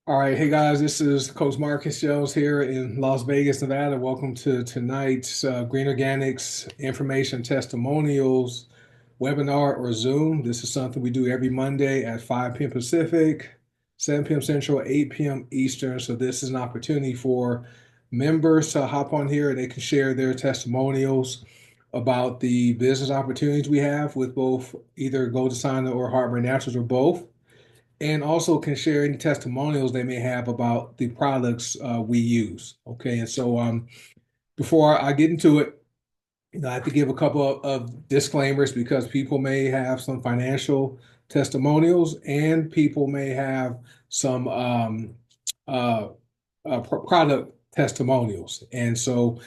All right, hey guys, this is Coach Marcus Jones here in Las Vegas, Nevada. Welcome to tonight's Green Organics Information Testimonials webinar or Zoom. This is something we do every Monday at 5 p.m. Pacific, 7 p.m. Central, 8 p.m. Eastern. So this is an opportunity for members to hop on here and they can share their testimonials about the business opportunities we have with both either goDesana or Heartburn Naturals or both, and also can share any testimonials they may have about the products we use. Okay, and so before I get into it, I have to give a couple of disclaimers because people may have some financial testimonials and people may have some uh, product testimonials. And so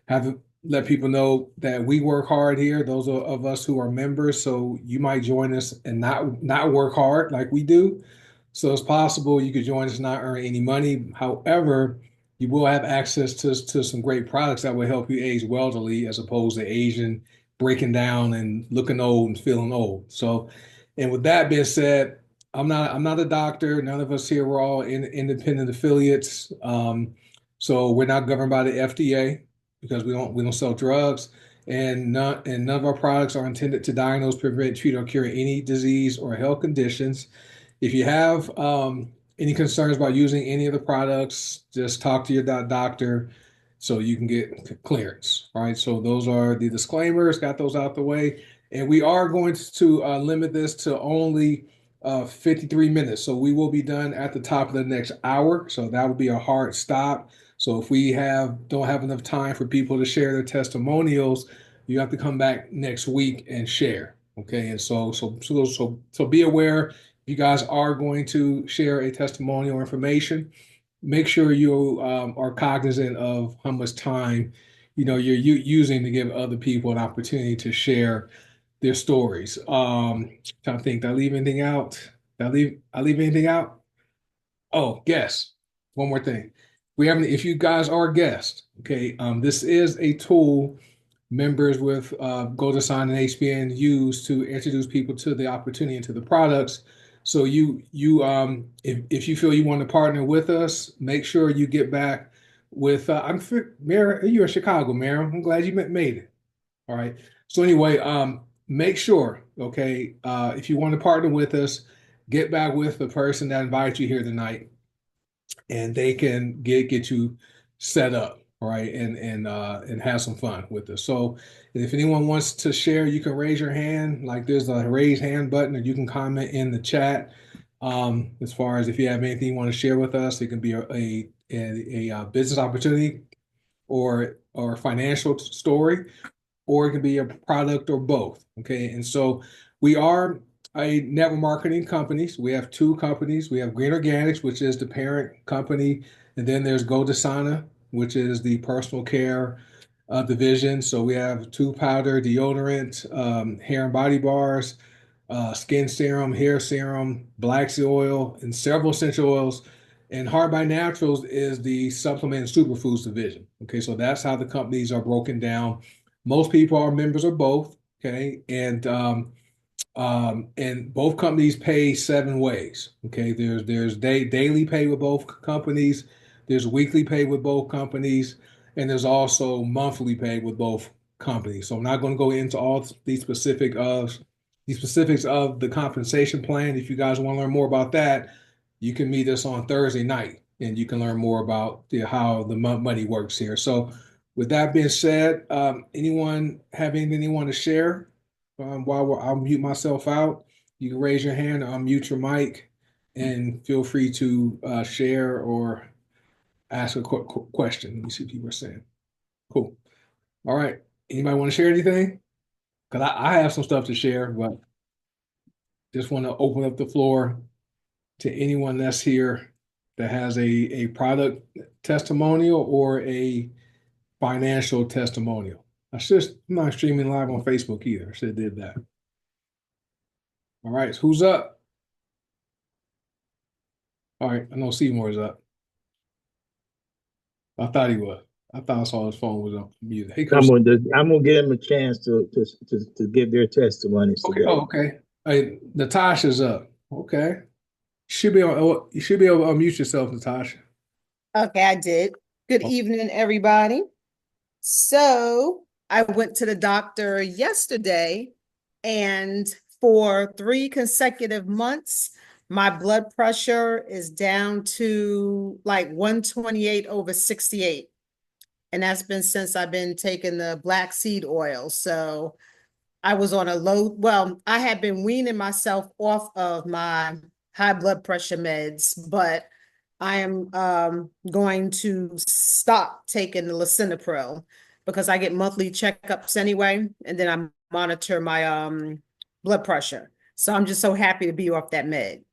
have to let people know that we work hard here, those of us who are members. So you might join us and not work hard like we do. So it's possible you could join us and not earn any money. However, you will have access to some great products that will help you age wealthily as opposed to aging, breaking down and looking old and feeling old. So, and with that being said, I'm not a doctor. None of us here, we're all independent affiliates. So we're not governed by the FDA because we don't sell drugs, and none of our products are intended to diagnose, prevent, treat, or cure any disease or health conditions. If you have any concerns about using any of the products, just talk to your doctor so you can get clearance. All right. So those are the disclaimers. Got those out the way, and we are going to limit this to only 53 minutes. So we will be done at the top of the next hour. So that will be a hard stop. So if we don't have enough time for people to share their testimonials, you have to come back next week and share. Okay. And so be aware, if you guys are going to share a testimonial information, make sure you are cognizant of how much time you're using to give other people an opportunity to share their stories. Trying to think, did I leave anything out? Did I leave anything out? Oh, guests. One more thing. If you guys are guests, okay, this is a tool members with goDesana and HBN use to introduce people to the opportunity and to the products. So if you feel you want to partner with us, make sure you get back with Mary. You're in Chicago, Mary. I'm glad you made it. All right. So anyway, make sure, okay, if you want to partner with us, get back with the person that invited you here tonight, and they can get you set up, all right, and have some fun with us. So if anyone wants to share, you can raise your hand. Like there's a raise hand button, and you can comment in the chat. As far as if you have anything you want to share with us, it can be a business opportunity or financial story, or it can be a product or both. Okay. And so we are a network marketing company. So we have two companies. We have Green Organics, which is the parent company, and then there's goDesana, which is the personal care division. So we have two powder, deodorant, hair and body bars, skin serum, hair serum, black seed oil, and several essential oils. And Hard by Naturals is the supplement and superfoods division. Okay, so that's how the companies are broken down. Most people are members of both. Okay, and both companies pay 7 ways. Okay, there's daily pay with both companies, there's weekly pay with both companies, and there's also monthly pay with both companies. So I'm not going to go into all the specifics of the compensation plan. If you guys want to learn more about that, you can meet us on Thursday night, and you can learn more about how the money works here. So with that being said, anyone have anything they want to share? I'll mute myself out. You can raise your hand, unmute your mic, and feel free to share or ask a question. Let me see what people are saying. Cool. All right. Anybody want to share anything? Because I have some stuff to share, but just want to open up the floor to anyone that's here that has a product testimonial or a financial testimonial. I'm not streaming live on Facebook either. I should have did that. All right. So who's up? All right. I know Seymour's up. I thought he was. I thought I saw his phone was on mute. Hey, Coach. I'm gonna give them a chance to give their testimonies Okay. today. Oh, okay. Hey, Natasha's up. Okay. You should be able to unmute yourself, Natasha. Okay, I did. Good evening, everybody. So I went to the doctor yesterday, and for 3 consecutive months, my blood pressure is down to like 128 over 68. And that's been since I've been taking the black seed oil. So I was on a well, I had been weaning myself off of my high blood pressure meds, but I am going to stop taking the lisinopril because I get monthly checkups anyway, and then I monitor my blood pressure. So I'm just so happy to be off that med,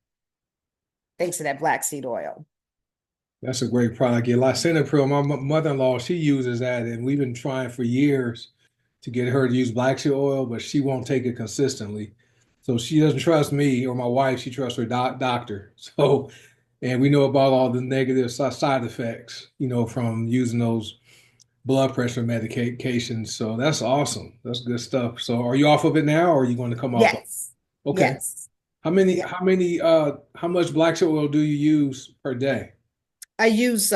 thanks to that black seed oil. That's a great product. Yeah, lisinopril. My mother-in-law, she uses that, and we've been trying for years to get her to use black seed oil, but she won't take it consistently. So she doesn't trust me or my wife. She trusts her doctor. So, and we know about all the negative side effects, from using those blood pressure medications. So that's awesome. That's good stuff. So are you off of it now, or are you going to come off of Yes, it? Okay. yes, yeah. How much black seed oil do you use per day? I use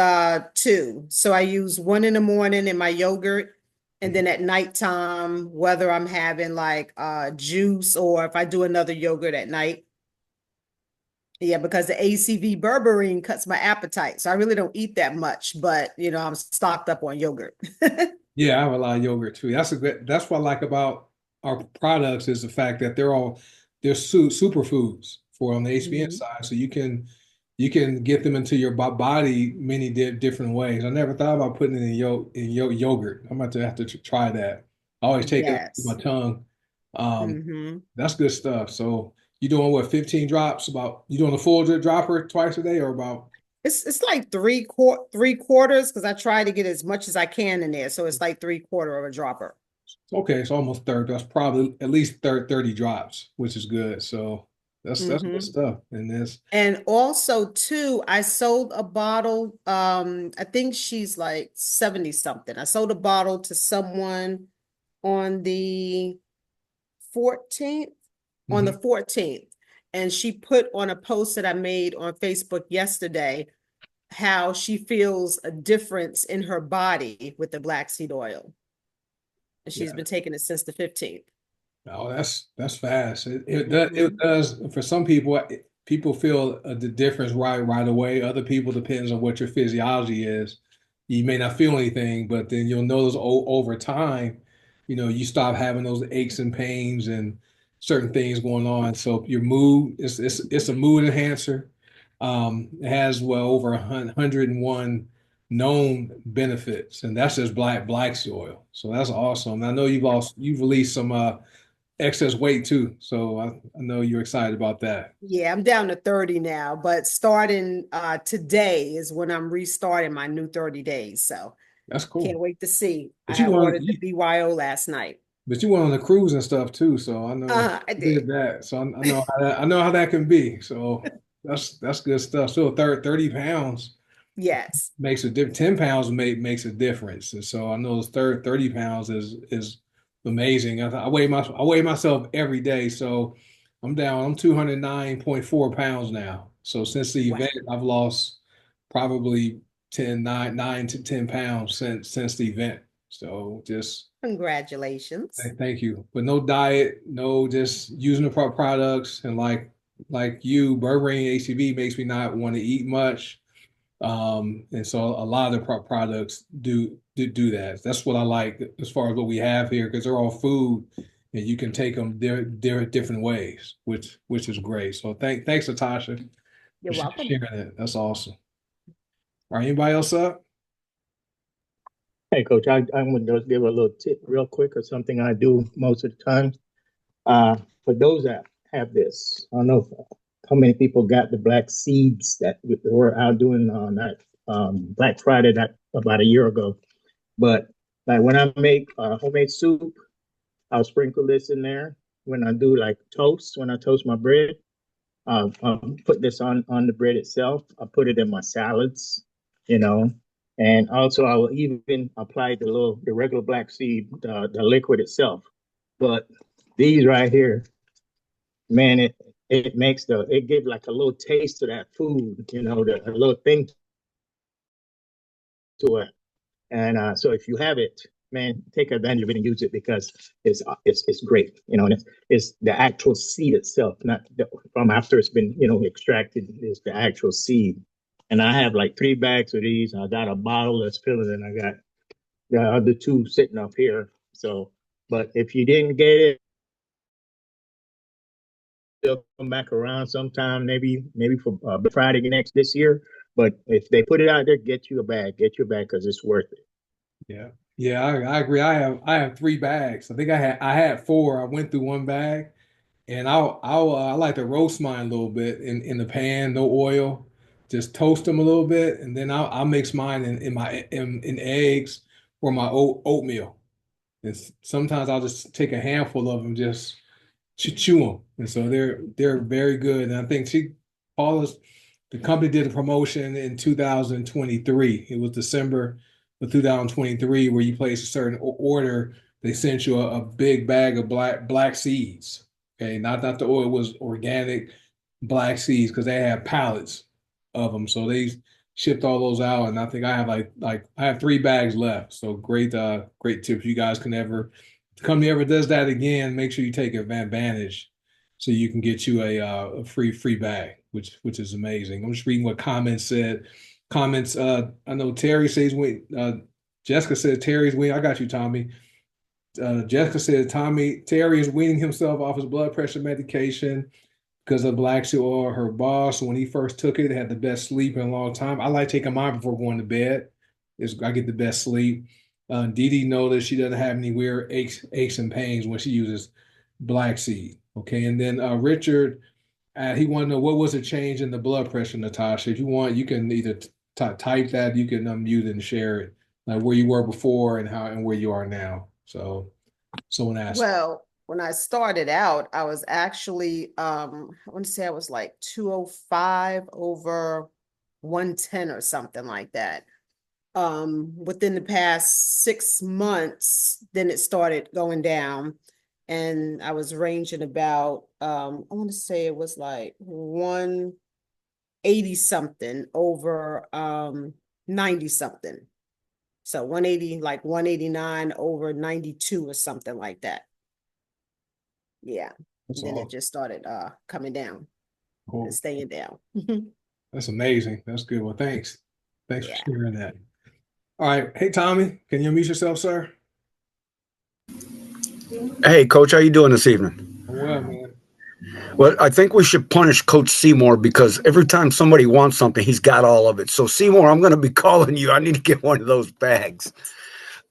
two. So I use one in the morning in my yogurt, and then at nighttime, whether I'm having like juice or if I do another yogurt at night. Yeah, because the ACV berberine cuts my appetite. So I really don't eat that much, but I'm stocked up on yogurt. Yeah, I have a lot of yogurt too. That's what I like about our products is the fact that they're superfoods for on the HBN Mhm. side. So you can get them into your body many different ways. I never thought about putting it in yogurt. I'm about to have to try that. I always take it with my Yes. tongue. Um, Hmm. that's good stuff. So you doing what, 15 drops? You doing a full dropper twice a day or about? It's like three quarters because I try to get as much as I can in there. So it's like three-quarter of a dropper. Okay, it's almost 30. That's probably at least 30 drops, which is good. So that's good Hmm. stuff. And this, And also too, I sold a bottle. I think she's like 70 something. I sold a bottle to someone on the 14th, on the Mhm. 14th. And she put on a post that I made on Facebook yesterday how she feels a difference in her body with the black seed oil. And she's Yeah. been taking it since the 15th. Oh, that's fast. It Hmm. does for some people. People feel the difference right away. Other people depends on what your physiology is. You may not feel anything, but then you'll notice over time, you stop having those aches and pains and certain things going on. So your mood it's a mood enhancer. It has well over 101 known benefits, and that's just black seed oil. So that's awesome. I know you've released some excess weight too. So I know you're excited about that. Yeah, I'm down to 30 now, but starting today is when I'm restarting my new 30 days. So That's can't cool. wait to see. I But you had went on, ordered the BYO last night. but you went on a cruise and stuff too. So I know I you did. did that. So I know how that can be. So that's good stuff. So 30 pounds Yes. makes a difference. 10 pounds makes a difference. And so I know those 30 pounds is amazing. I weigh myself every day. So I'm 209.4 pounds now. So since the Wow. event, I've lost probably 9 to 10 pounds since the event. So just Congratulations. thank you. But no diet, no just using the products and like you, berberine ACV makes me not want to eat much. And so a lot of the products do that. That's what I like as far as what we have here because they're all food and you can take them they're different ways, which is great. So thanks, Natasha, You're for welcome. sharing it. That's awesome. All right, anybody else up? Mhm. Hey, Coach, I'm going to just give a little tip real quick or something I do most of the time. For those that have this, I don't know how many people got the black seeds that were out doing on that Black Friday that about a year ago. But like when I make homemade soup, I'll sprinkle this in there. When I do like toast, when I toast my bread, I'll put this on the bread itself. I put it in my salads, you know, and also I will even apply the regular black seed, the liquid itself. But these right here, man, it makes it gives like a little taste to that food, a little thing to it. And so if you have it, man, take advantage of it and use it because it's great, and it's the actual seed itself, not from after it's been extracted. Is the actual seed. And I have like 3 bags of these. I got a bottle that's filling, and I got the other 2 sitting up here. So, but if you didn't get it, they'll come back around sometime, maybe for Friday next this year. But if they put it out there, get your bag because it's worth it. Yeah. Yeah, I agree. I have 3 bags. I think I had 4. I went through one bag, and I like to roast mine a little bit in the pan, no oil, just toast them a little bit, and then I'll mix mine in eggs or my oatmeal. And sometimes I'll just take a handful of them, just chew them, and so they're very good. And I think Paula's the company did a promotion in 2023. It was December of 2023 where you place a certain order. They sent you a big bag of black seeds. Okay, not the oil, it was organic black seeds because they have pallets of them. So they shipped all those out, and I think I have like I have 3 bags left. So great tips. You guys can ever if the company ever does that again, make sure you take advantage so you can get you a free bag, which is amazing. I'm just reading what comments said. Comments. I know Terry says when Jessica said Terry's weaning. I got you, Tommy. Jessica said Terry is weaning himself off his blood pressure medication because of black sea oil. Her boss, when he first took it, had the best sleep in a long time. I like taking mine before going to bed. I get the best sleep. Dee Dee noticed she doesn't have any weird aches and pains when she uses black seed. Okay, and then Richard, he wanted to know what was the change in the blood pressure, Natasha. If you want, you can either type that, you can unmute it and share it, like where you were before and how and where you are now. So someone asked. Well, when I started out, I was actually I want to say I was like 205 over 110 or something like that. Within the past 6 months, then it started going down, and I was ranging about I want to say it was like 180 something over 90 something. So 180, like 189 over 92 or something like that. Yeah. That's And then it all. just started coming down and Cool. staying down. That's amazing. That's good. Well, thanks. Thanks for Yeah. sharing that. All right. Hey, Tommy, can you unmute yourself, sir? Hey, Coach, how you doing this evening? Well, man. Well, I think we should punish Coach Seymour because every time somebody wants something, he's got all of it. So, Seymour, I'm going to be calling you. I need to get one of those bags.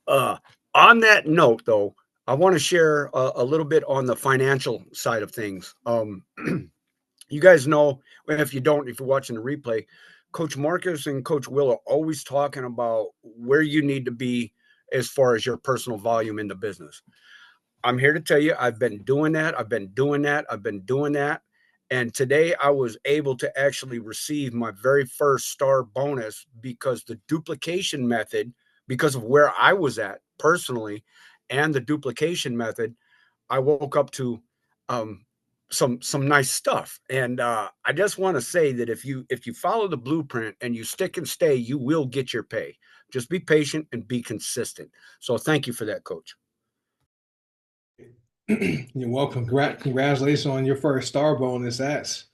Uh, on that note, though, I want to share a little bit on the financial side of things. You guys know, and if you don't, if you're watching the replay, Coach Marcus and Coach Will are always talking about where you need to be as far as your personal volume in the business. I'm here to tell you, I've been doing that. I've been doing that. I've been doing that. And today I was able to actually receive my very first star bonus because the duplication method, because of where I was at personally, and the duplication method, I woke up to um, some nice stuff. And I just want to say that if you follow the blueprint and you stick and stay, you will get your pay. Just be patient and be consistent. So thank you for that, Coach. You're welcome. Congratulations on your first star bonus. That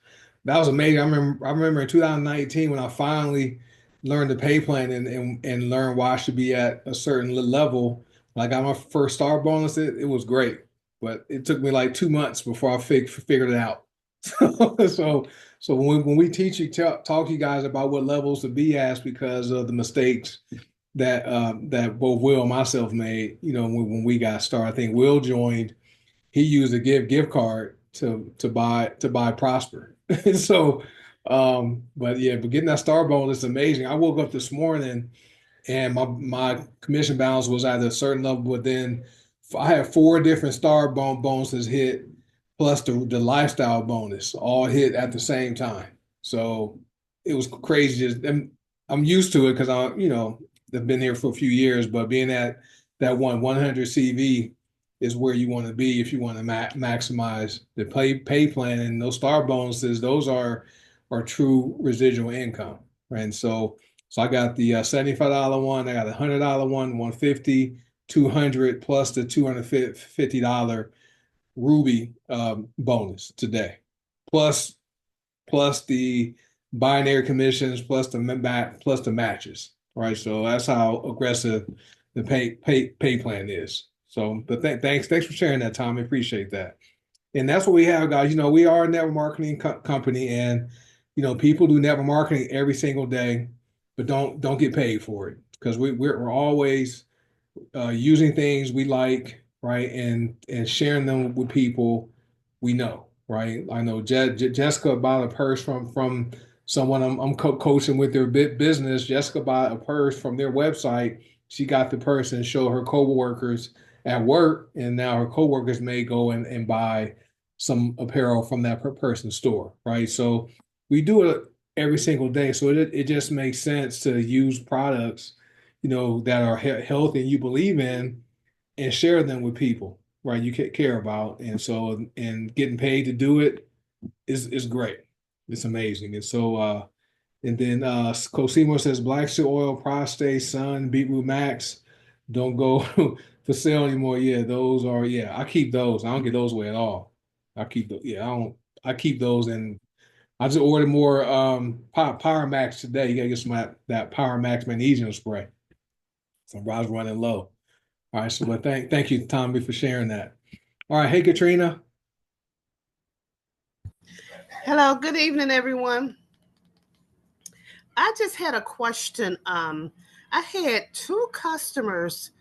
was amazing. I remember in 2019 when I finally learned the pay plan and learned why I should be at a certain level. When I got my first star bonus, it was great. But it took me like 2 months before I figured it out. So so when we teach you talk to you guys about what levels to be at because of the mistakes that both Will and myself made, when we got started. I think Will joined, he used a gift card to buy Prosper. So but yeah, but getting that star bonus is amazing. I woke up this morning and my commission balance was at a certain level, but then I had 4 different bonuses hit, plus the lifestyle bonus all hit at the same time. So it was crazy. I'm used to it because I've been here for a few years, but being at that 100 CV is where you want to be if you want to maximize the pay plan. And those star bonuses, those are true residual income, right? And so I got the $75 one, I got a $100 one, 150, 200 plus the $250 Ruby bonus today, plus plus the binary commissions, plus the matches. Right. So that's how aggressive the pay plan is. So, but thanks for sharing that, Tommy. Appreciate that. And that's what we have, guys. We are a network marketing company, and people do network marketing every single day, but don't get paid for it because we're always using things we like, right, and sharing them with people we know, right. I know Jessica bought a purse from someone I'm coaching with their business. Jessica bought a purse from their website. She got the purse and showed her coworkers at work, and now her coworkers may go and buy some apparel from that person's store, right? So we do it every single day. So it just makes sense to use products that are healthy and you believe in and share them with people, right? You care about. And so, and getting paid to do it is great. It's amazing. And so, and then Coach Seymour says black seed oil, prostate, sun, beetroot max don't go for sale anymore. Yeah, those are, yeah, I keep those. I don't get those away at all. I keep those. Yeah, I keep those, and I just ordered more Power Max today. You gotta get some of that Power Max magnesium spray. So I was running low. All right, so but thank you, Tommy, for sharing that. All right, hey Katrina. Hello, good evening, everyone. I just had a question. I had two customers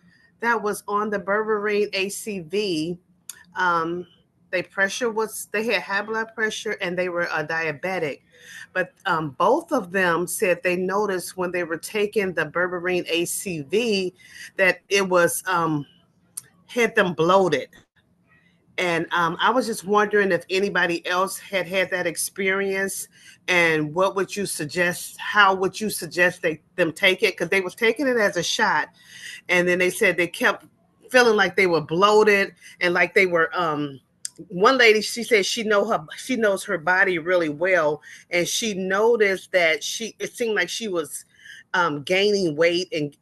that was on the berberine ACV. They had high blood pressure and they were diabetic. But both of them said they noticed when they were taking the berberine ACV that it was had them bloated. And I was just wondering if anybody else had that experience, and what would you suggest? How would you suggest them take it? Because they was taking it as a shot, and then they said they kept feeling like they were bloated and like they were. One lady, she said she knows her body really well, and she noticed that it seemed like she was gaining weight and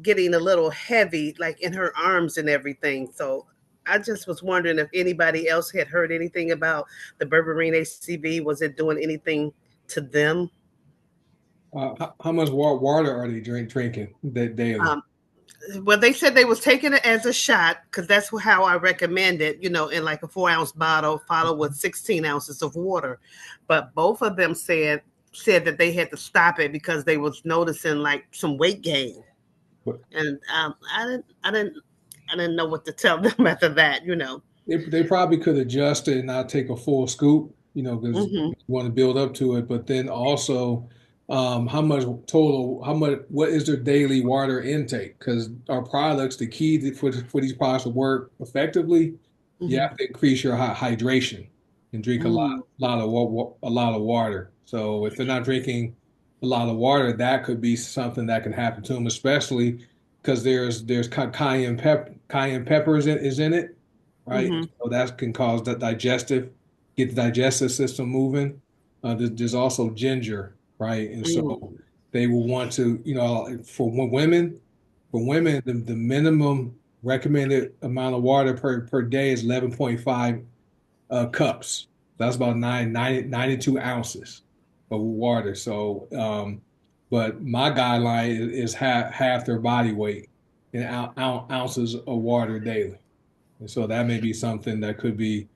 getting a little heavy, like in her arms and everything. So I just was wondering if anybody else had heard anything about the berberine ACV. Was it doing anything to them? How much water are they drinking daily? Well, they said they was taking it as a shot because that's how I recommend it, in like a 4-ounce bottle, followed with 16 ounces of water. But both of them said that they had to stop it because they was noticing like some weight gain, and I didn't know what to tell them after that. They probably could adjust it and not take a full scoop, because Mm-hmm. you want to build up to it. But then also, what is their daily water intake? Because our products, the key for these products to work effectively, you Mm-hmm. have to increase your hydration and drink a lot of water. So if they're not drinking a lot of water, that could be something that can happen to them, especially because there's cayenne peppers is in it, right? Mm-hmm. So that can cause get the digestive system moving. There's also ginger, right? And Mm-hmm. so they will want to, for women, the minimum recommended amount of water per day is 11.5 cups. That's about 92 ounces of water. So, but my guideline is half their body weight in ounces of water daily. And so that may be something that could be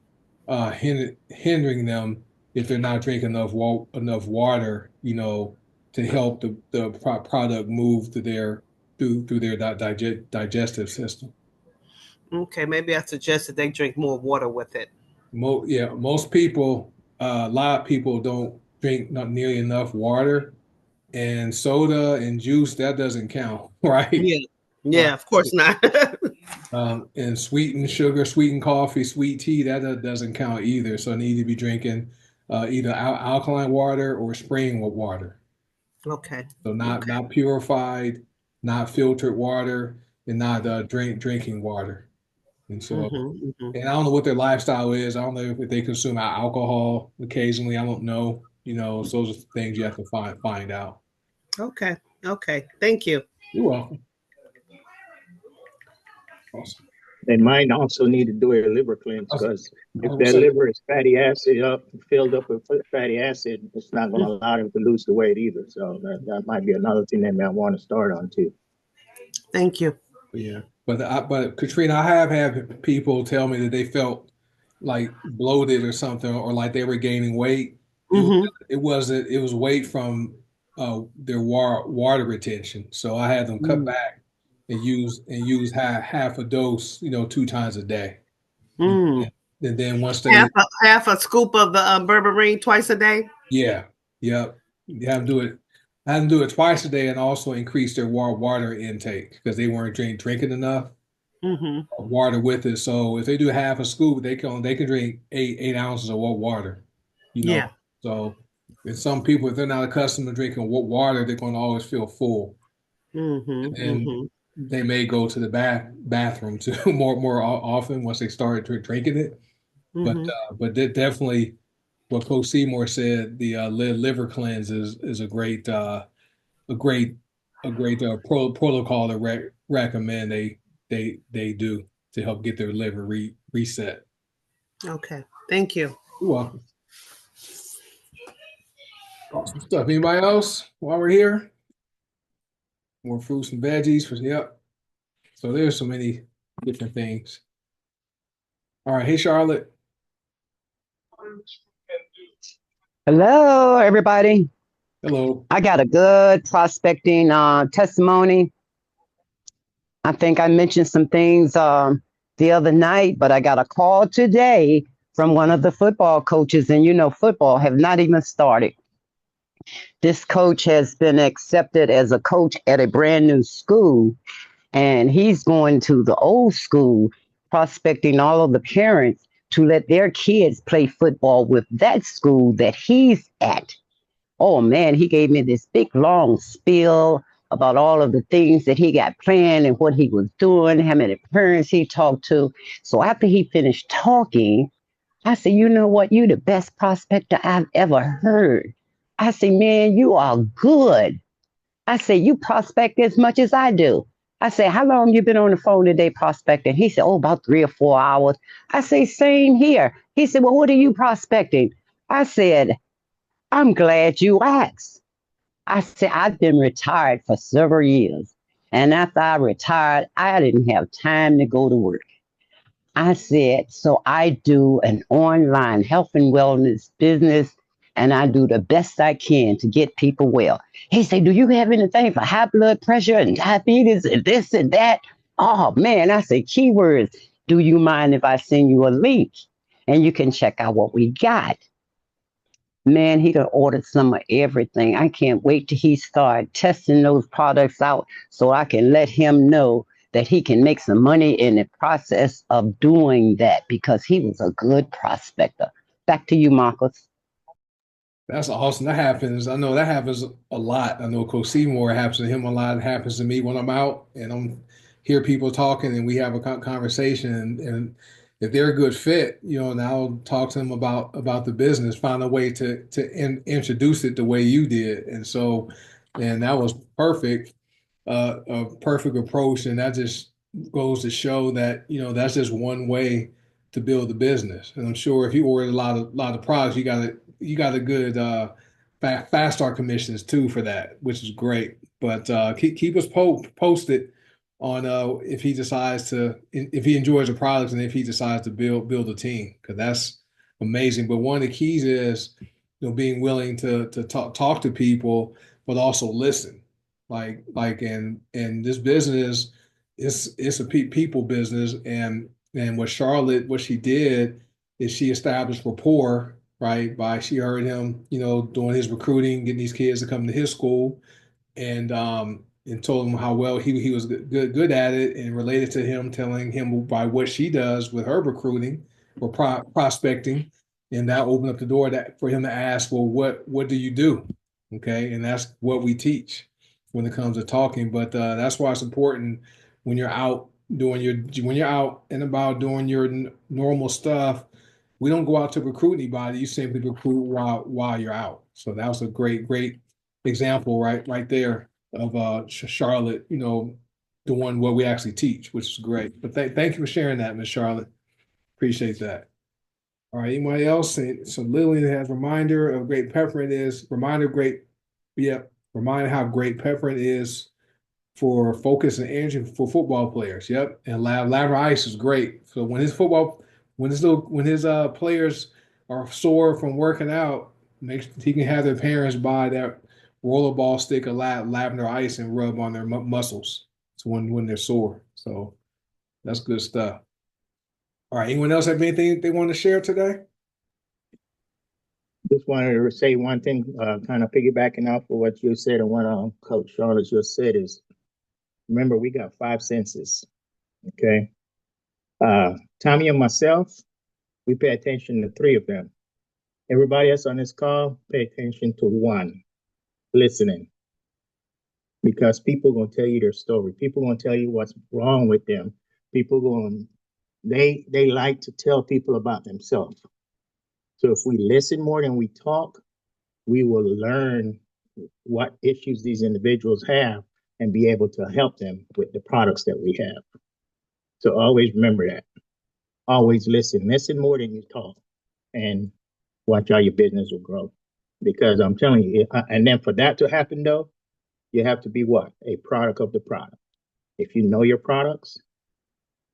hindering them if they're not drinking enough water, to help the product move through their digestive system. Okay, maybe I suggested they drink more water with it. Most people, a lot of people don't drink not nearly enough water, and soda and juice that doesn't count, right? Yeah. Right. Yeah, of course not. And sweetened sugar, sweetened coffee, sweet tea that doesn't count either. So I need to be drinking either alkaline water or spring water. Okay. So not Okay. not purified, not filtered water, and not drinking water. And so, Mm-hmm. and I don't know what their lifestyle is. I don't know if they consume alcohol occasionally. I don't know. So those are things you have to find out. Okay. Okay. Thank you. You're welcome. Awesome. They might also need to do a liver cleanse I was, because I if was their gonna say, liver is filled up with fatty acid, it's not going to allow them to lose the weight either. So that might be another thing they may want to start on too. Thank you. yeah. But Katrina, I have had people tell me that they felt like bloated or something, or like they were gaining weight. Mm-hmm. It was weight from their water retention. So I had them cut back and use half a dose, 2 times a day. And, Mm. and then once Half they half a scoop of the berberine twice a day. yeah, yep. You have to do it. I had them do it twice a day and also increase their water intake because they weren't drinking enough Mm-hmm. water with it. So if they do half a scoop, they can drink 8 ounces of water. You know, Yeah. so and some people, if they're not accustomed to drinking water, they're going to always feel full, Mm-hmm. and Mm-hmm. they may go to the bathroom too more often once they start drinking it. But Mm-hmm. definitely what Coach Seymour said, the liver cleanse is a great protocol to recommend they do to help get their liver reset. Okay. Thank you. You're welcome. Awesome stuff. Anybody else while we're here? More fruits and veggies. Yep. So there's so many different things. All right. Hey, Charlotte. Hello, everybody. Hello. I got a good prospecting testimony. I think I mentioned some things the other night, but I got a call today from one of the football coaches, and football have not even started. This coach has been accepted as a coach at a brand new school, and he's going to the old school, prospecting all of the parents to let their kids play football with that school that he's at. Oh man, he gave me this big long spiel about all of the things that he got planned and what he was doing, how many parents he talked to. So after he finished talking, I said, you know what? You the best prospector I've ever heard. I said, man, you are good. I said, you prospect as much as I do. I said, how long you been on the phone today prospecting? He said, oh, about 3 or 4 hours. I say, same here. He said, well, what are you prospecting? I said, I'm glad you asked. I said, I've been retired for several years. And after I retired, I didn't have time to go to work. I said, so I do an online health and wellness business, and I do the best I can to get people well. He said, do you have anything for high blood pressure and diabetes and this and that? Oh, man. I said, keywords. Do you mind if I send you a link and you can check out what we got? Man, he done ordered some of everything. I can't wait till he start testing those products out so I can let him know that he can make some money in the process of doing that because he was a good prospector. Back to you, Marcus. That's awesome. That happens. I know that happens a lot. I know Coach Seymour happens to him a lot. It happens to me when I'm out and I'm hear people talking and we have a conversation and if they're a good fit, and I'll talk to them about the business, find a way to introduce it the way you did. And that was perfect, a perfect approach. And that just goes to show that, that's just one way to build the business. And I'm sure if you order a lot of products, you got a good fast start commissions too for that, which is great. But keep us posted on if he enjoys the products and if he decides to build a team because that's amazing. But one of the keys is being willing to talk to people, but also listen. And this business it's a people business and what she did is she established rapport, right? She heard him, doing his recruiting, getting these kids to come to his school, and told him how well he was good at it, and related to him, telling him by what she does with her recruiting or prospecting, and that opened up the door for him to ask, well, what do you do? Okay, and that's what we teach when it comes to talking. But that's why it's important when you're out doing your when you're out and about doing your normal stuff, we don't go out to recruit anybody. You simply recruit while you're out. So that was a great example right there of Charlotte, doing what we actually teach, which is great. But thank you for sharing that, Miss Charlotte. Appreciate that. All right, anybody else? So Lillian has reminder of great peppermint is reminder great, yep, reminder how great peppermint is for focus and energy for football players. Yep, and Lavender Ice is great. So when his players are sore from working out, he can have their parents buy that rollerball stick of lavender ice and rub on their muscles. So when they're sore. So that's good stuff. All right, anyone else have anything they want to share today? Just wanted to say one thing, kind of piggybacking off of what you said and what Coach Charlotte just said is, remember, we got 5 senses, okay? Tommy and myself, we pay attention to 3 of them. Everybody else on this call, pay attention to 1, listening. Because people going to tell you their story. People going to tell you what's wrong with them. They like to tell people about themselves. So if we listen more than we talk, we will learn what issues these individuals have and be able to help them with the products that we have. So always remember that. Always listen. Listen more than you talk, and watch how your business will grow. Because I'm telling you, and then for that to happen though, you have to be what? A product of the product. If you know your products,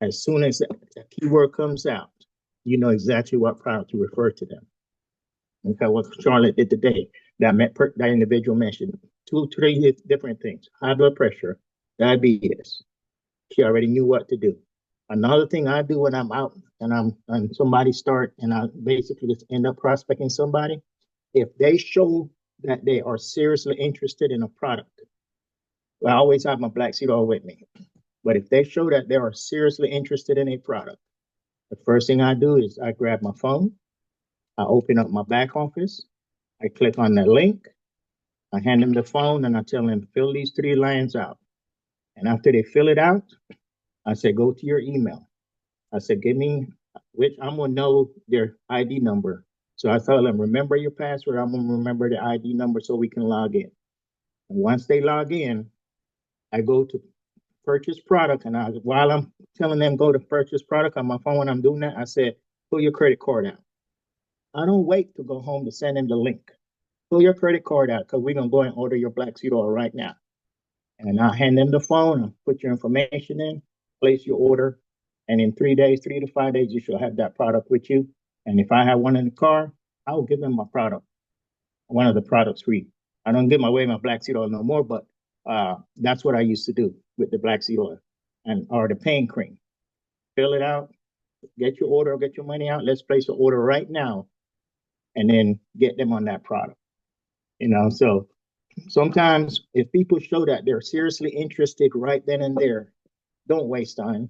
as soon as a keyword comes out, you know exactly what product to refer to them. Okay, what Charlotte did today, that individual mentioned 2-3 different things: high blood pressure, diabetes. She already knew what to do. Another thing I do when I'm out and somebody start and I basically just end up prospecting somebody, if they show that they are seriously interested in a product, I always have my black seed oil with me. But if they show that they are seriously interested in a product, the first thing I do is I grab my phone, I open up my back office, I click on the link, I hand them the phone, and I tell them, fill these 3 lines out. And after they fill it out, I say, go to your email. I said, give me, which I'm going to know their ID number. So I tell them, remember your password. I'm going to remember the ID number so we can log in. And once they log in, I go to purchase product. And while I'm telling them go to purchase product on my phone, when I'm doing that, I said, pull your credit card out. I don't wait to go home to send them the link. Pull your credit card out because we're going to go and order your black seed oil right now. And I hand them the phone, I put your information in, place your order, and in 3 days, 3 to 5 days, you should have that product with you. And if I have one in the car, I will give them my product, one of the products free. I don't give away my black seed oil no more, but that's what I used to do with the black seed oil or the pain cream. Fill it out, get your order, get your money out. Let's place an order right now, and then get them on that product. So sometimes if people show that they're seriously interested right then and there, don't waste time.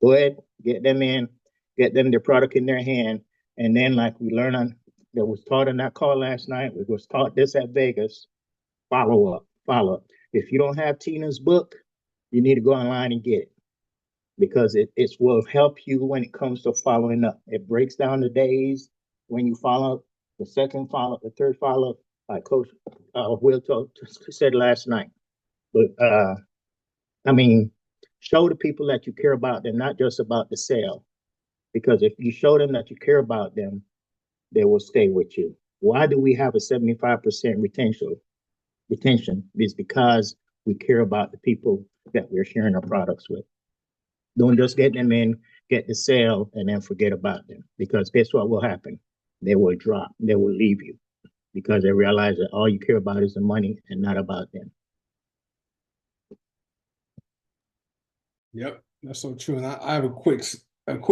Go ahead, get them in, get them their product in their hand. And then like we learned that was taught in that call last night, we was taught this at Vegas, follow up. If you don't have Tina's book, you need to go online and get it because it will help you when it comes to following up. It breaks down the days when you follow up, the second follow up, the third follow up, like Coach Will said last night. But show the people that you care about them, not just about the sale. Because if you show them that you care about them, they will stay with you. Why do we have a 75% retention? Is because we care about the people that we're sharing our products with. Don't just get them in, get the sale, and then forget about them. Because guess what will happen? They will drop. They will leave you because they realize that all you care about is the money and not about them. Yep, that's so true. And I have a quick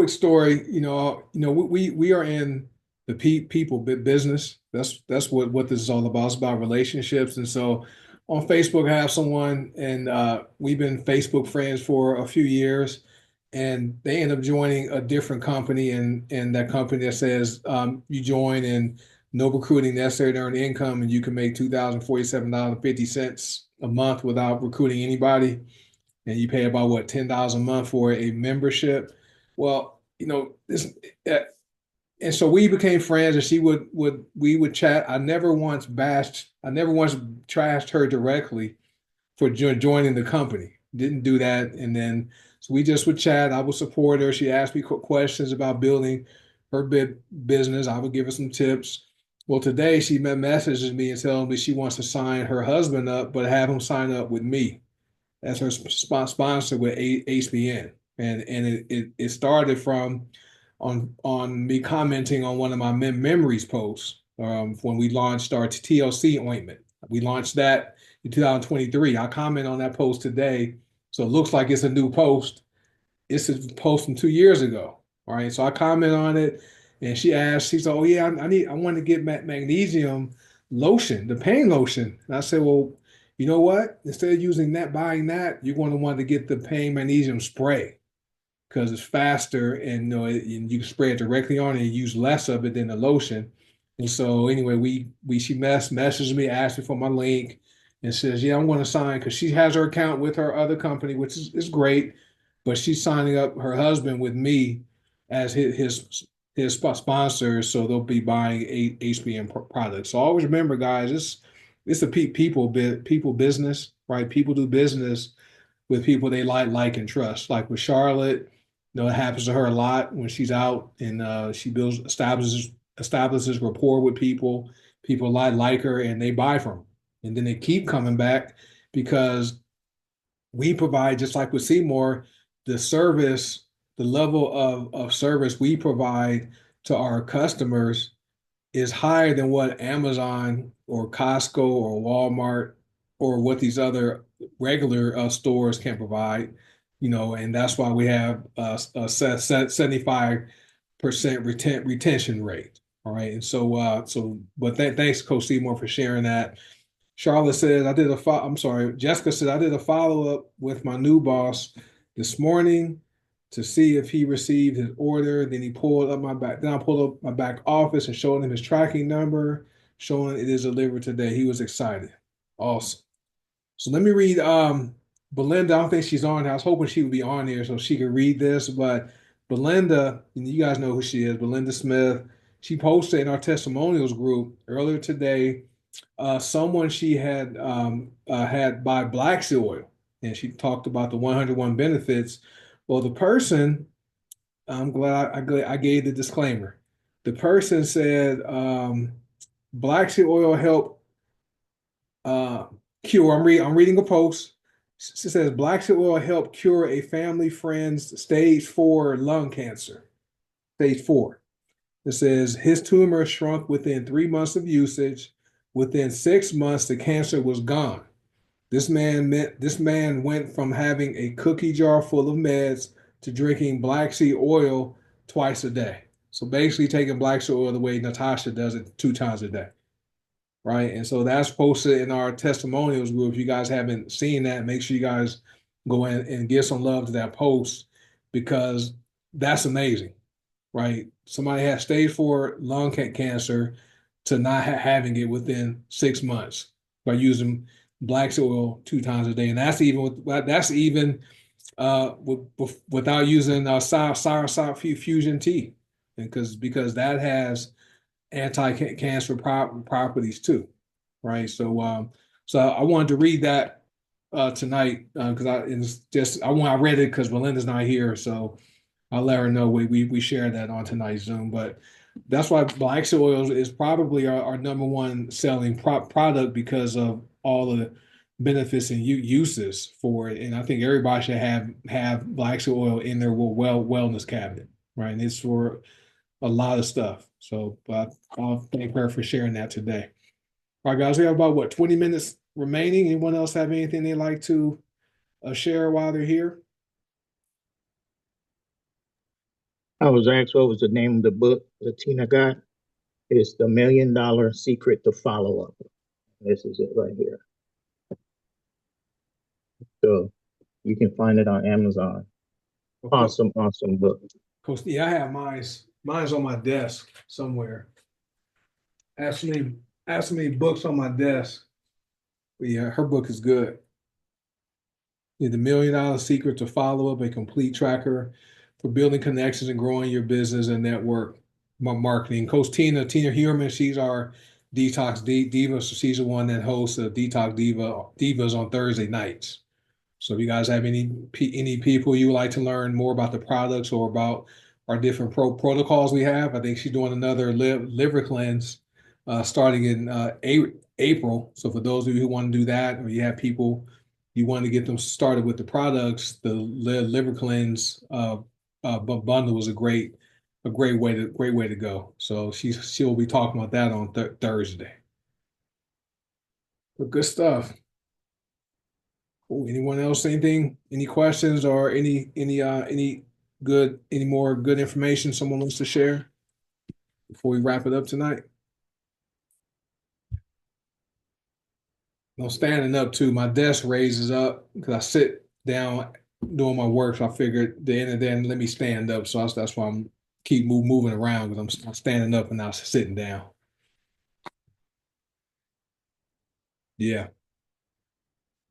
story. We are in the people business. That's what this is all about. It's about relationships. And so on Facebook, I have someone, and we've been Facebook friends for a few years, and they end up joining a different company, and that company that says you join and no recruiting necessary to earn income, and you can make $2,047.50 a month without recruiting anybody. and you pay about what, $10 a month for a membership. Well, this, uh, and so we became friends, and we would chat. I never once trashed her directly for joining the company. Didn't do that. And then, so we just would chat. I would support her. She asked me questions about building her business. I would give her some tips. Well, today she messages me and telling me she wants to sign her husband up, but have him sign up with me as her sponsor with HBN. And it started from on me commenting on one of my memories posts when we launched our TLC ointment. We launched that in 2023. I comment on that post today, so it looks like it's a new post. It's a post from 2 years ago. All right, so I comment on it, and she asked, she said, "Oh yeah, I want to get magnesium lotion, the pain lotion." And I said, "Well, you know what? Instead of buying that, you're going to want to get the pain magnesium spray." Because it's faster and and you can spray it directly on it and use less of it than the lotion. And so anyway, she messaged me, asked me for my link, and says, "Yeah, I'm going to sign," because she has her account with her other company, which is great, but she's signing up her husband with me as his sponsor, so they'll be buying HBM products. So always remember, guys, it's a people business, right? People do business with people they like and trust. Like with Charlotte, it happens to her a lot when she's out and she establishes rapport with people. People like her and they buy from her. And then they keep coming back because we provide, just like with Seymour, the service, the level of service we provide to our customers is higher than what Amazon or Costco or Walmart or what these other regular stores can provide, and that's why we have a 75% retention rate. All right. And but thanks, Coach Seymour, for sharing that. Charlotte says, I'm sorry, Jessica said, I did a follow-up with my new boss this morning to see if he received his order. Then I pulled up my back office and showed him his tracking number, showing it is delivered today. He was excited. Awesome. So let me read Belinda. I don't think she's on. I was hoping she would be on here so she could read this, but Belinda, you guys know who she is, Belinda Smith. She posted in our testimonials group earlier today someone she had buy black seed oil, and she talked about the 101 benefits. Well, the person, I'm glad I gave the disclaimer. The person said black seed oil help uh, cure. I'm reading a post. She says black seed oil help cure a family friend's stage 4 lung cancer. Stage 4. It says his tumor shrunk within 3 months of usage. Within 6 months, the cancer was gone. This man went from having a cookie jar full of meds to drinking black seed oil twice a day. So basically taking black seed oil the way Natasha does it 2 times a day. Right. And so that's posted in our testimonials group. If you guys haven't seen that, make sure you guys go in and give some love to that post because that's amazing, right? Somebody has stage 4 lung cancer to not having it within 6 months by using black oil 2 times a day, and that's even without using soursop fusion tea, because that has anti-cancer properties too, right? So I wanted to read that tonight because I read it because Melinda's not here, so I'll let her know we share that on tonight's Zoom. But that's why black seed oil is probably our number one selling product because of all the benefits and uses for it. And I think everybody should have black seed oil in their wellness cabinet, right? And it's for a lot of stuff. So I'll thank her for sharing that today. All right, guys, we have about 20 minutes remaining. Anyone else have anything they'd like to share while they're here? I was asked what was the name of the book that Tina got. It's The $1,000,000 Secret to Follow Up. This is it right here. So you can find it on Amazon. Okay. Awesome book. Coach, yeah, I have mine's on my desk somewhere. I have so many books on my desk. But yeah, her book is good. The $1 million secret to follow up, a complete tracker for building connections and growing your business and network marketing. Coach Tina Huerman, she's our Detox Diva. So she's the one that hosts Detox Divas on Thursday nights. So if you guys have any people you would like to learn more about the products or about our different protocols we have, I think she's doing another liver cleanse starting in April. So for those of you who want to do that, or you have people you want to get them started with the products, the liver cleanse bundle was a great way to go. So she'll be talking about that on Thursday. But good stuff. Cool. Anyone else? Anything? Any questions or any more good information someone wants to share before we wrap it up tonight? I'm standing up too. My desk raises up because I sit down doing my work. So I figured the end of the day, let me stand up. So that's why I'm keep moving around because I'm standing up and now sitting down. Yeah.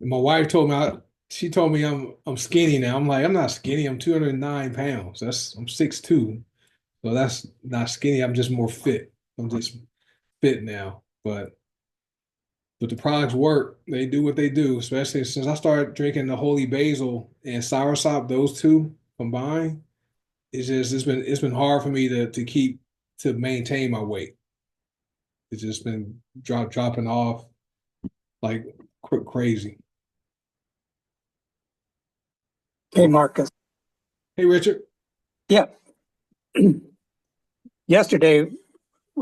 My wife told me she told me I'm skinny now. I'm like, I'm not skinny. I'm 209 pounds. I'm 6'2". So that's not skinny. I'm just more fit. I'm just fit now. But the products work. They do what they do, especially since I started drinking the holy basil and soursop, those two combined. It's been hard for me to maintain my weight. It's just been dropping off like crazy. Hey, Marcus. Hey, Richard. Yeah. Yesterday,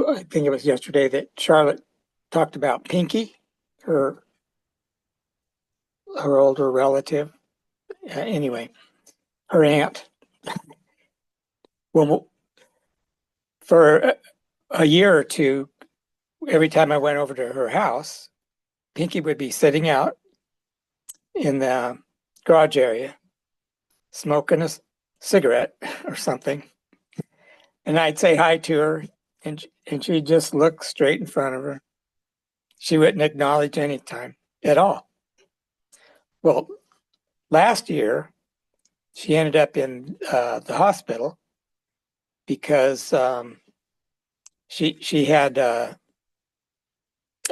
I think it was yesterday that Charlotte talked about Pinky, her older relative. Anyway, her aunt. Well, for a year or two, every time I went over to her house, Pinky would be sitting out in the garage area, smoking a cigarette or something. And I'd say hi to her, and she'd just look straight in front of her. She wouldn't acknowledge any time at all. Well, last year, she ended up in the hospital because she had a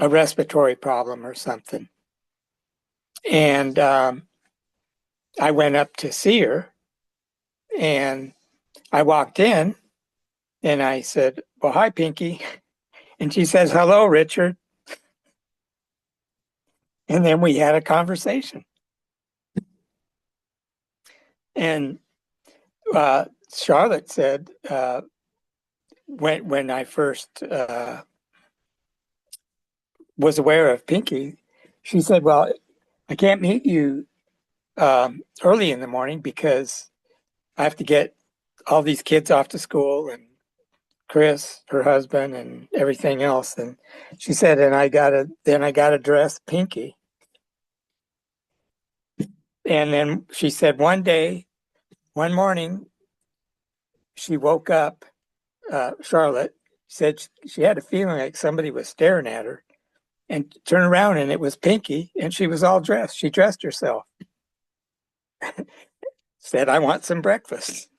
respiratory problem or something. And I went up to see her, and I walked in, and I said, "Well, hi, Pinky." And she says, "Hello, Richard." And then we had a conversation. And Charlotte said, when I first was aware of Pinky, she said, "Well, I can't meet you early in the morning because I have to get all these kids off to school and Chris, her husband, and everything else." And she said, "And I gotta dress Pinky." And then she said one morning, she woke up, Charlotte said she had a feeling like somebody was staring at her, and turned around and it was Pinky, and she was all dressed. She dressed herself. Said, "I want some breakfast."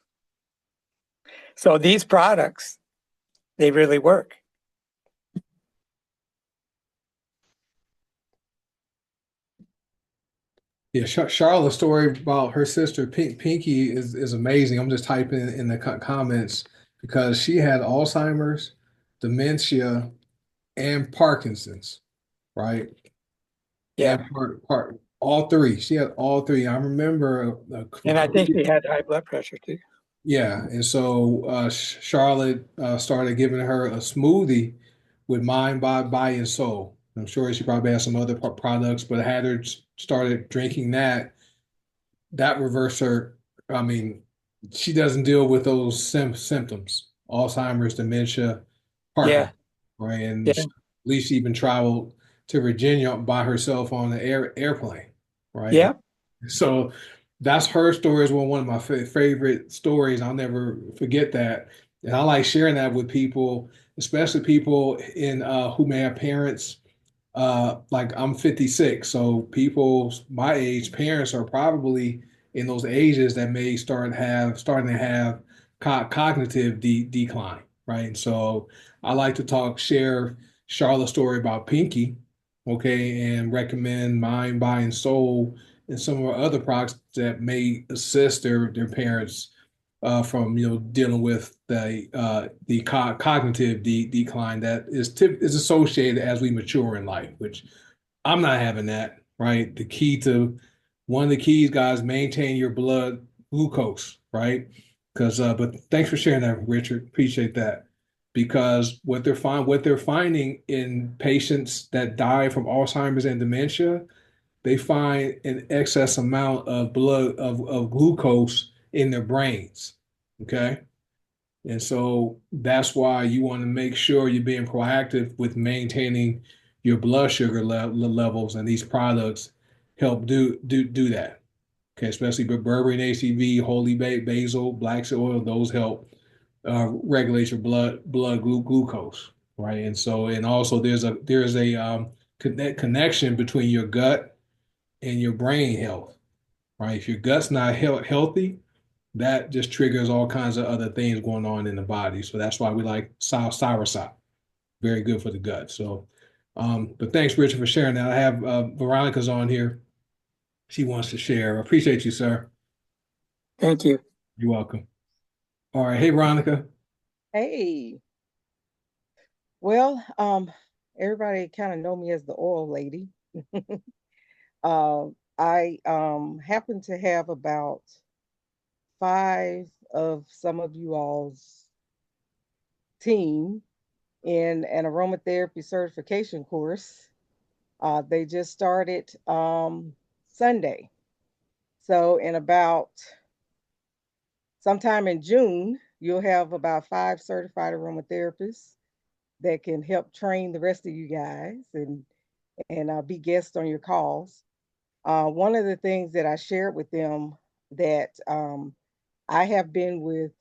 So these products, they really work. Yeah, Charlotte's story about her sister Pinky is amazing. I'm just typing in the comments because she had Alzheimer's, dementia, and Parkinson's, right? Yeah. And all three. She had all three. I remember. And I think she had high blood pressure too. Yeah, and so Charlotte started giving her a smoothie with mind, body, and soul. I'm sure she probably has some other products, but had her started drinking that. That reversed her. I mean, she doesn't deal with those symptoms: Alzheimer's, dementia, Parkinson's, Yeah. right? And Yeah. at least even traveled to Virginia by herself on an airplane, right? Yeah. So that's her story is one of my favorite stories. I'll never forget that. And I like sharing that with people, especially people in who may have parents like I'm 56, so people my age, parents are probably in those ages that may starting to have cognitive decline, right? And so I like to share Charlotte's story about Pinky, okay, and recommend Mind, Body, and Soul and some of our other products that may assist their parents from dealing with the cognitive decline that is associated as we mature in life, which I'm not having that, right? One of the keys, guys, maintain your blood glucose, right? Because but thanks for sharing that, Richard. Appreciate that. Because what they're finding in patients that die from Alzheimer's and dementia, they find an excess amount of of glucose in their brains. Okay. And so that's why you want to make sure you're being proactive with maintaining your blood sugar levels, and these products help do that. Okay, especially berberine ACV, holy basil, black seed oil, those help regulate your blood glucose, right? And so and also there's a connection between your gut and your brain health, right? If your gut's not healthy, that just triggers all kinds of other things going on in the body. So that's why we like soursop. Very good for the gut. So, but thanks, Richard, for sharing that. I have Veronica's on here. She wants to share. I appreciate you, sir. Thank you. You're welcome. All right. Hey, Veronica. Hey, well, everybody kind of know me as the oil lady. I happen to have about five of some of you all's team in an aromatherapy certification course. They just started Sunday. So in about sometime in June, you'll have about 5 certified aromatherapists that can help train the rest of you guys and be guests on your calls. One of the things that I shared with them that I have been with,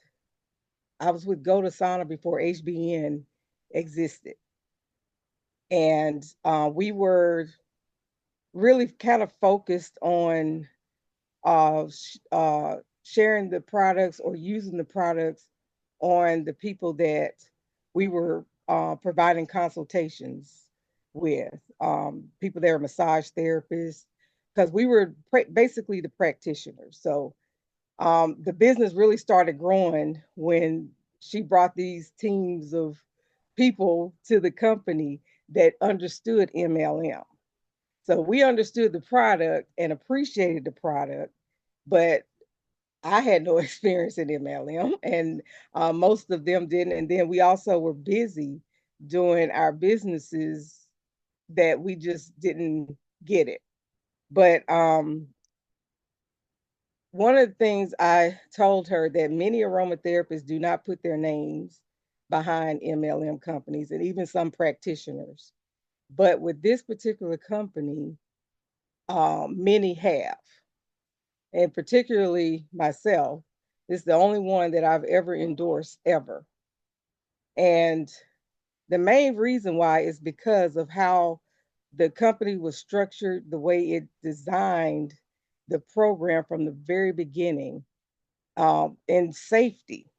I was with goDesana before HBN existed. And we were really kind of focused on sharing the products or using the products on the people that we were providing consultations with, people that are massage therapists, because we were basically the practitioners. So the business really started growing when she brought these teams of people to the company that understood MLM. So we understood the product and appreciated the product, but I had no experience in MLM, and most of them didn't. And then we also were busy doing our businesses that we just didn't get it. But one of the things I told her that many aromatherapists do not put their names behind MLM companies and even some practitioners. But with this particular company, many have, and particularly myself. It's the only one that I've ever endorsed ever. And the main reason why is because of how the company was structured, the way it designed the program from the very beginning, and safety.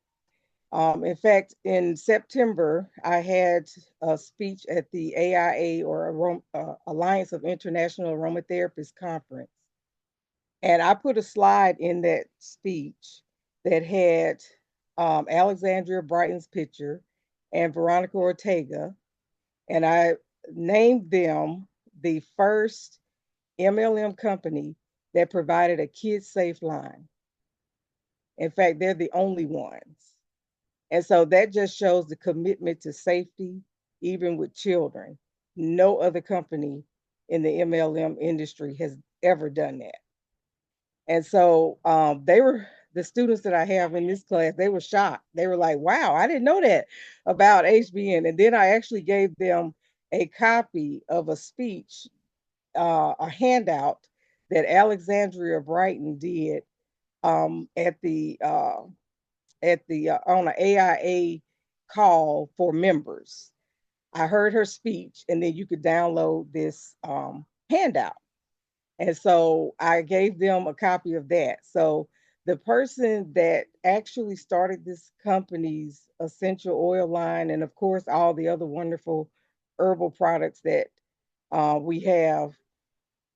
In fact, in September, I had a speech at the AIA, or Alliance of International Aromatherapists Conference. And I put a slide in that speech that had Alexandria Brighton's picture and Veronica Ortega. And I named them the first MLM company that provided a kid safe line. In fact, they're the only ones. And so that just shows the commitment to safety, even with children. No other company in the MLM industry has ever done that. And so they were the students that I have in this class, they were shocked. They were like, wow, I didn't know that about HBN. And then I actually gave them a copy of a speech, a handout that Alexandria Brighton did at the on an AIA call for members. I heard her speech, and then you could download this handout. And so I gave them a copy of that. So the person that actually started this company's essential oil line, and of course, all the other wonderful herbal products that we have,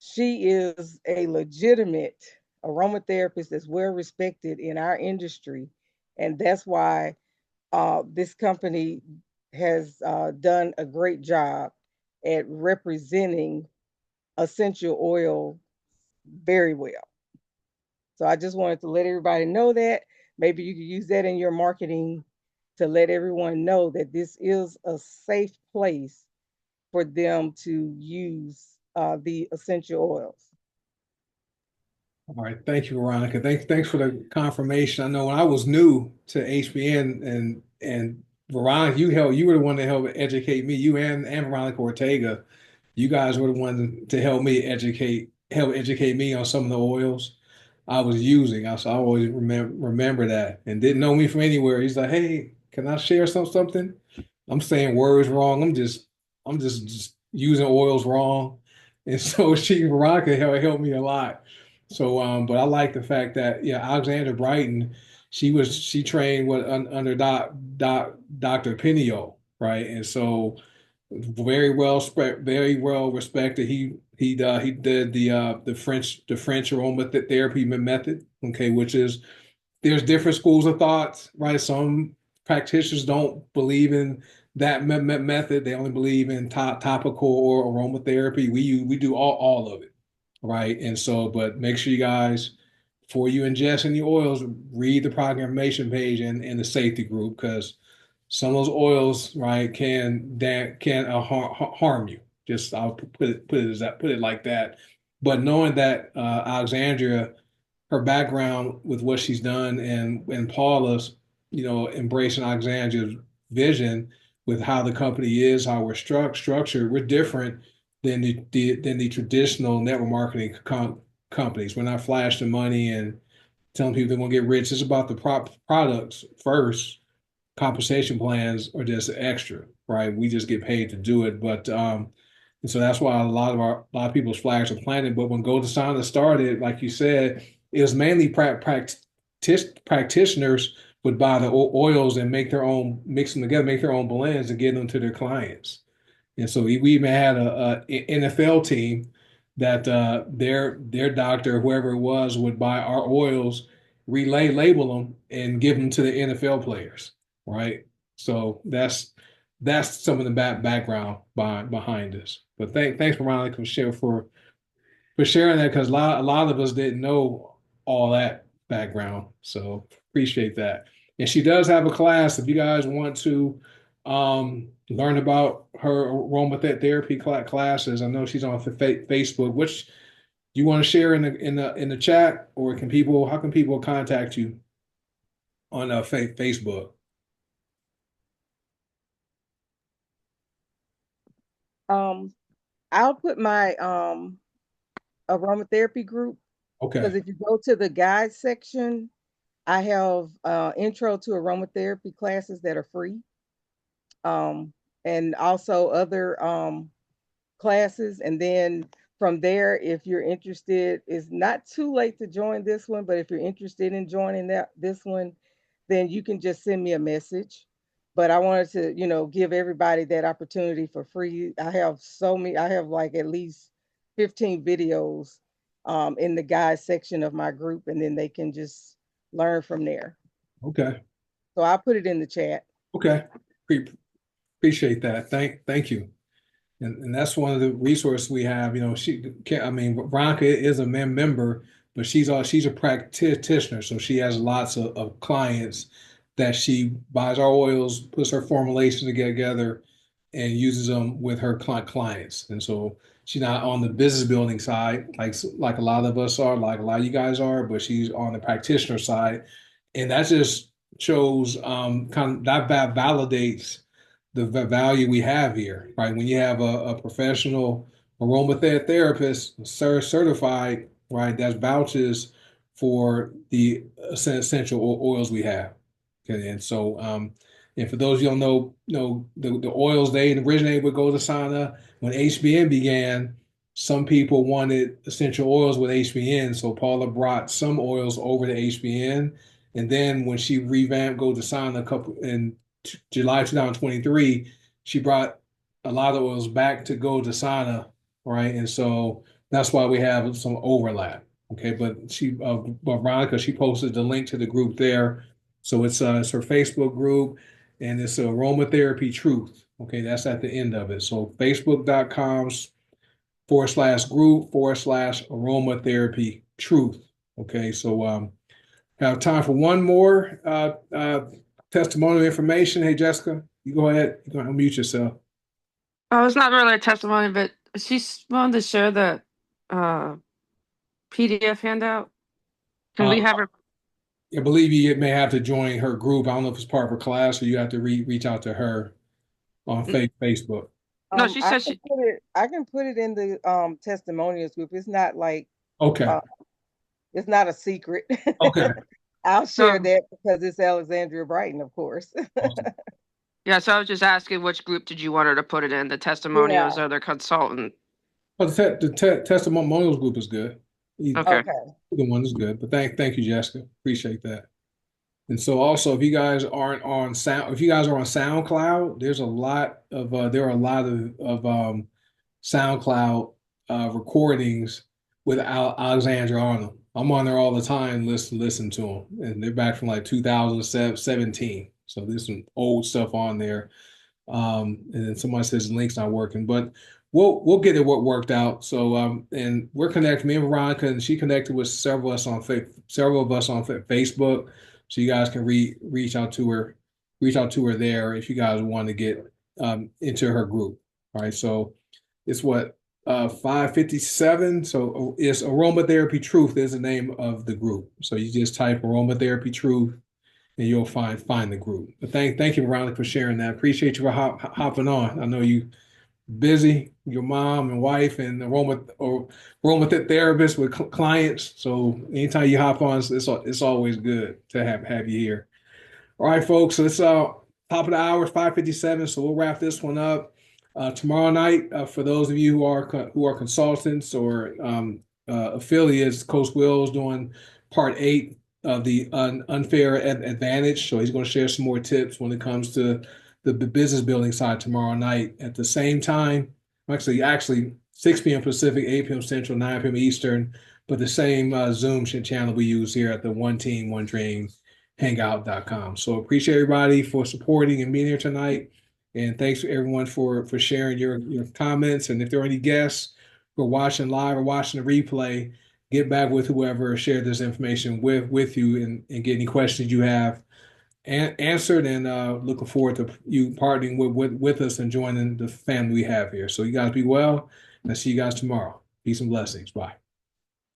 she is a legitimate aromatherapist that's well respected in our industry. And that's why this company has done a great job at representing essential oil very well. So I just wanted to let everybody know that. Maybe you could use that in your marketing to let everyone know that this is a safe place for them to use the essential oils. All right, thank you, Veronica. Thanks for the confirmation. I know when I was new to HBN and Veronica, you were the one to help educate me. You and Veronica Ortega, you guys were the ones to help educate me on some of the oils I was using. I always remember that and didn't know me from anywhere. He's like, hey, can I share something? I'm saying words wrong. I'm just using oils wrong. And so Veronica helped me a lot. So, but I like the fact that yeah, Alexandra Brighton, she trained under Dr. Pinio, right? And so very well respected. He did the French aromatherapy method, okay, which is there's different schools of thoughts, right? Some practitioners don't believe in that method. They only believe in topical or aromatherapy. We do all of it, right? And so, but make sure you guys, before you ingest any oils, read the product information page and the safety group because some of those oils, right, can harm you. Just I'll put it like that. But knowing that Alexandria, her background with what she's done, and Paula's, embracing Alexandria's vision with how the company is, how we're structured, we're different than the traditional network marketing companies. We're not flashing money and telling people they're going to get rich. It's about the products first. Compensation plans are just extra, right? We just get paid to do it. But and so that's why a lot of people's flags are planted. But when goDesana started, like you said, it was mainly practitioners would buy the oils and mix them together, make their own blends and give them to their clients. And so we even had a NFL team that their doctor, whoever it was, would buy our oils, label them, and give them to the NFL players, right? So that's some of the background behind this. But thanks, Veronica, for sharing that because a lot of us didn't know all that background. So appreciate that. And she does have a class if you guys want to learn about her aromatherapy classes. I know she's on Facebook. Which you want to share in the chat, or how can people contact you on Facebook? I'll put my aromatherapy group, because Okay. if you go to the guide section, I have intro to aromatherapy classes that are free, and also other classes. And then from there, if you're interested, it's not too late to join this one, but if you're interested in joining this one, then you can just send me a message. But I wanted to, give everybody that opportunity for free. I have like at least 15 videos in the guide section of my group, and then they can just learn from there. Okay. So I'll put it in the chat. Okay. Appreciate that. Thank you. And that's one of the resources we have. Veronica is a member, but she's a practitioner, so she has lots of clients that she buys our oils, puts her formulation together, and uses them with her clients. And so she's not on the business building side like a lot of us are, like a lot of you guys are, but she's on the practitioner side, and that just shows kind of that validates the value we have here, right? When you have a professional aromatherapist certified, right, that vouches for the essential oils we have. Okay, and so And for those of you who don't know the oils, they originated with goDesana. When HBN began, some people wanted essential oils with HBN, so Paula brought some oils over to HBN. And then when she revamped goDesana a couple in July 2023, she brought a lot of oils back to goDesana, right? And so that's why we have some overlap. Okay, but Veronica, she posted the link to the group there. So it's her Facebook group, and it's Aromatherapy Truth. Okay, that's at the end of it. So facebook.com/group/aromatherapy truth. Okay, so have time for one more testimonial information. Hey, Jessica, you go ahead. You can unmute yourself. Oh, it's not really a testimony, but she wanted to share the PDF handout. Can we have her? I believe you may have to join her group. I don't know if it's part of her class or you have to reach out to her on Facebook. No, she said she. I can put it in the testimonials group. It's not like Okay. It's not a secret. Okay. I'll share that because it's Alexandria Brighton, of course. Awesome. Yeah, so I was just asking which group did you want her to put it in, the testimonials or the consultant? Well, the testimonials group is good. Okay. The one is good. But thank you, Jessica. Appreciate that. And so also, if you guys aren't on if you guys are on SoundCloud, there are a lot of SoundCloud recordings with Alexandra Arnold. I'm on there all the time, listen to them, and they're back from like 2017. So there's some old stuff on there. And then somebody says the link's not working, but we'll get it worked out. So and we're connected. Me and Veronica, and she connected with several of us on Facebook. So you guys can reach out to her there if you guys want to get into her group. All right. So it's what 5:57. So it's Aromatherapy Truth is the name of the group. So you just type Aromatherapy Truth and you'll find the group. But thank you, Veronica, for sharing that. Appreciate you for hopping on. I know you busy, your mom and wife and aromatherapist with clients. So anytime you hop on, it's always good to have you here. All right, folks. So it's top of the hour, 5:57. So we'll wrap this one up. Tomorrow night, for those of you who are consultants or affiliates, Coach Will's doing part 8 of the unfair advantage. So he's going to share some more tips when it comes to the business building side tomorrow night at the same time. Actually 6 p.m. Pacific, 8 p.m. Central, 9 p.m. Eastern, but the same Zoom channel we use here at the One Team, One Dream hangout.com. So appreciate everybody for supporting and being here tonight. And thanks to everyone for sharing your comments. And if there are any guests who are watching live or watching the replay, get back with whoever shared this information with you and get any questions you have answered. And looking forward to you partnering with us and joining the family we have here. So you guys be well, and I'll see you guys tomorrow. Peace and blessings. Bye.